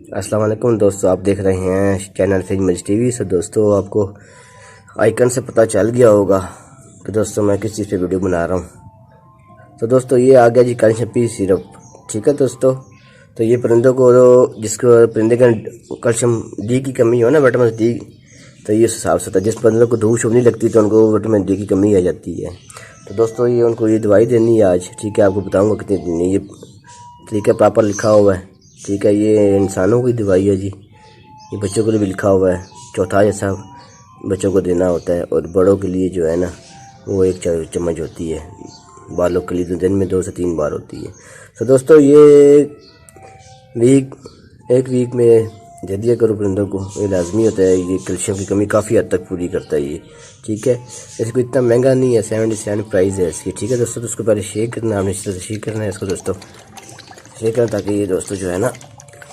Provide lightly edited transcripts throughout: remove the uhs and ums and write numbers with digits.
अस्सलाम वालेकुम दोस्तों, आप देख रहे हैं चैनल फिज मज टीवी। सो दोस्तों, आपको आइकन से पता चल गया होगा कि दोस्तों मैं किस चीज़ पे वीडियो बना रहा हूँ। तो दोस्तों ये आ गया जी कैल्शियम सिरप। ठीक है दोस्तों, तो ये परिंदों को जिसको परिंदे का कैल्शियम डी की कमी हो ना, विटामिन डी, तो ये हिसाब से था। जिस परिंदों को धूप शुभ नहीं लगती तो उनको विटामिन डी की कमी आ जाती है। तो दोस्तों ये उनको ये दवाई देनी है आज। ठीक है, आपको बताऊँगा कितनी देनी है। ये तरीका प्रॉपर लिखा हुआ है। ठीक है, ये इंसानों की दवाई है जी, ये बच्चों के लिए भी लिखा हुआ है। चौथा जैसा बच्चों को देना होता है, और बड़ों के लिए जो है ना वो 1 चम्मच होती है। बालों के लिए तो दिन में 2 से 3 बार होती है। तो दोस्तों ये एक वीक में दे दिया करो परिंदों को, ये लाजमी होता है। ये कैल्शियम की कमी काफ़ी हद तक पूरी करता है ये। ठीक है, इसको इतना महंगा नहीं है, 77 प्राइस है इसकी। ठीक है दोस्तों, तो उसको पहले शेक करना है, आपने इस तरह से शेक करना है इसको दोस्तों, शेक करना, ताकि ये दोस्तों जो है ना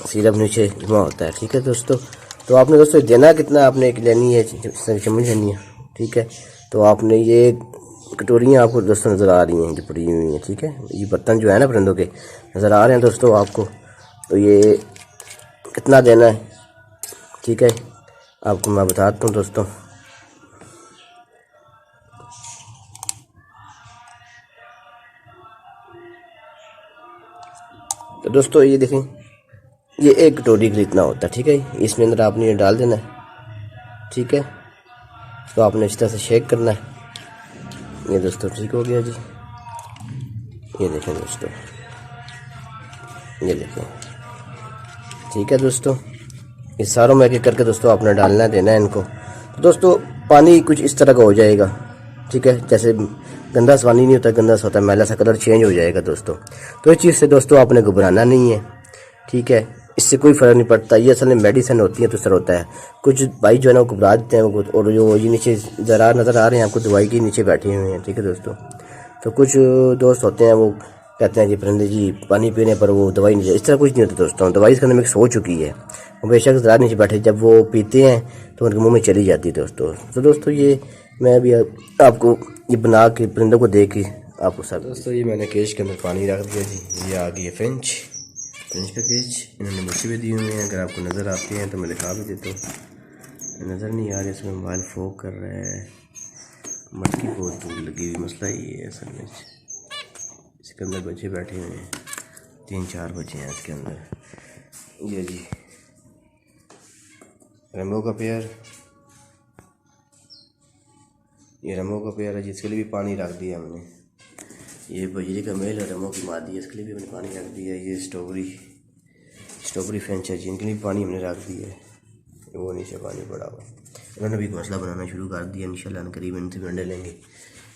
सिरप नीचे जमा होता है। ठीक है दोस्तों, तो आपने दोस्तों देना कितना, आपने एक लेनी है चम्मच लेनी है। ठीक है, तो आपने ये कटोरियाँ आपको दोस्तों नज़र आ रही हैं जो पड़ी हुई हैं। ठीक है, ये बर्तन जो है ना परिंदों के नज़र आ रहे हैं दोस्तों आपको, तो ये कितना देना है। ठीक है, आपको मैं बताता हूँ दोस्तों। तो दोस्तों ये देखें, ये 1 कटोरी का इतना होता है। ठीक है, इसमें अंदर आपने ये डाल देना है। ठीक है, तो आपने इस तरह से शेक करना है। ये दोस्तों ठीक हो गया जी। ये देखें दोस्तों, ये देखें। ठीक है दोस्तों, इस सारों में एक एक करके दोस्तों आपने डालना देना है इनको। तो दोस्तों पानी कुछ इस तरह का हो जाएगा। ठीक है, जैसे गंदा सा पानी नहीं होता, गंदा सा होता है, मैला सा कलर चेंज हो जाएगा दोस्तों। तो इस चीज़ से दोस्तों आपने घबराना नहीं है। ठीक है, इससे कोई फ़र्क नहीं पड़ता। ये असल में मेडिसिन होती है तो सर होता है। कुछ भाई जो है ना वो घबरा देते हैं, और जो ये नीचे ज़रा नज़र आ रहे हैं आपको दवाई के नीचे बैठे हुए हैं। ठीक है दोस्तों, तो कुछ दोस्त होते हैं वो कहते हैं जी परिंदे जी पानी पीने पर वो दवाई नहीं, इस तरह कुछ नहीं होता दोस्तों। दवाई इसके अंदर मिक्स हो चुकी है, वो बेशक ज़रा नीचे बैठे, जब वो पीते हैं तो उनके मुँह में चली जाती है दोस्तों। तो दोस्तों ये मैं भी आपको ये बना के परिंदों को दे के आपको सब दोस्तों, ये मैंने केज के अंदर पानी रख दिया जी। ये आ गई है फिंच का केज, इन्होंने मुझे भी दिए हुए हैं। अगर आपको नज़र आते हैं तो मैं दिखा भी देता हूँ। नज़र नहीं आ रहे, इसमें मोबाइल फोक कर रहा है, मटकी बहुत दूर लगी हुई। मसला ये है असल में, इसके अंदर बच्चे बैठे हुए हैं, 3-4 बच्चे हैं इसके अंदर। ये जी रेमो का पेयर, ये रेमो का पेयर है जिसके लिए भी पानी रख दिया हमने। ये बजरी का मेल है, रेमो की मादी है, इसके लिए भी हमने पानी रख दिया है। ये स्ट्रॉबेरी फ्रेंच है जिनके लिए पानी हमने रख दिया है। वो नीचे पानी पड़ा हुआ, इन्होंने भी घोंसला बनाना शुरू कर दिया। इंशाल्लाह करीब इनसे भी अंडे लेंगे।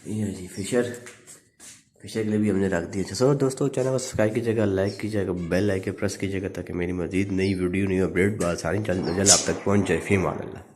ये जी फिशर के लिए भी हमने रख दिया। सो दोस्तों, चैनल को सब्सक्राइब कीजिएगा, लाइक कीजिएगा, बेल आइकन प्रेस कीजिएगा, ताकि मेरी मज़ीद नई वीडियो, नई अपडेट आसानी जल्द आप तक पहुँच जाए। फ़ी अमान अल्लाह।